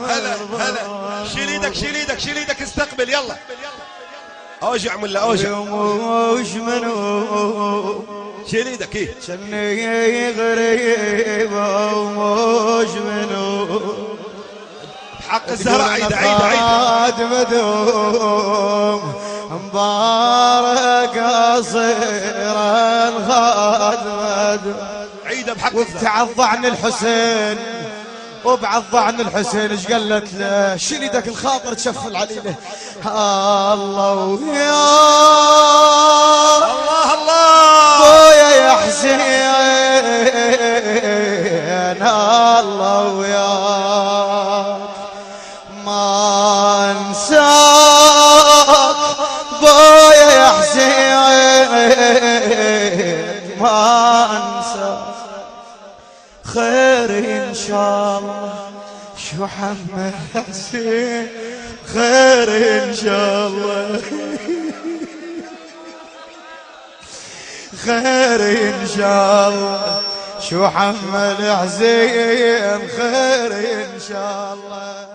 هلا شيل ايدك شيل ايدك شيل ايدك استقبل يلا اوجع ملا اوجع وش منو شيل ايدك ايه شني غريبة ومش منو حق الزهراء عيد عيد عيد مدوم مبارك قصيرا خادم عيد بحق وبتعض عن الحسين وبعض عن الحسين ايش قالت له شيل يدك الخاطر تشفل عليه الله ويا الله الله بويا يا حسين الله وياك ما انساك بويا يا حسين ما انساك خير ان شاء الله شو حمل حسين خير ان شاء الله خير ان شاء الله شو حمل حسين خير ان شاء الله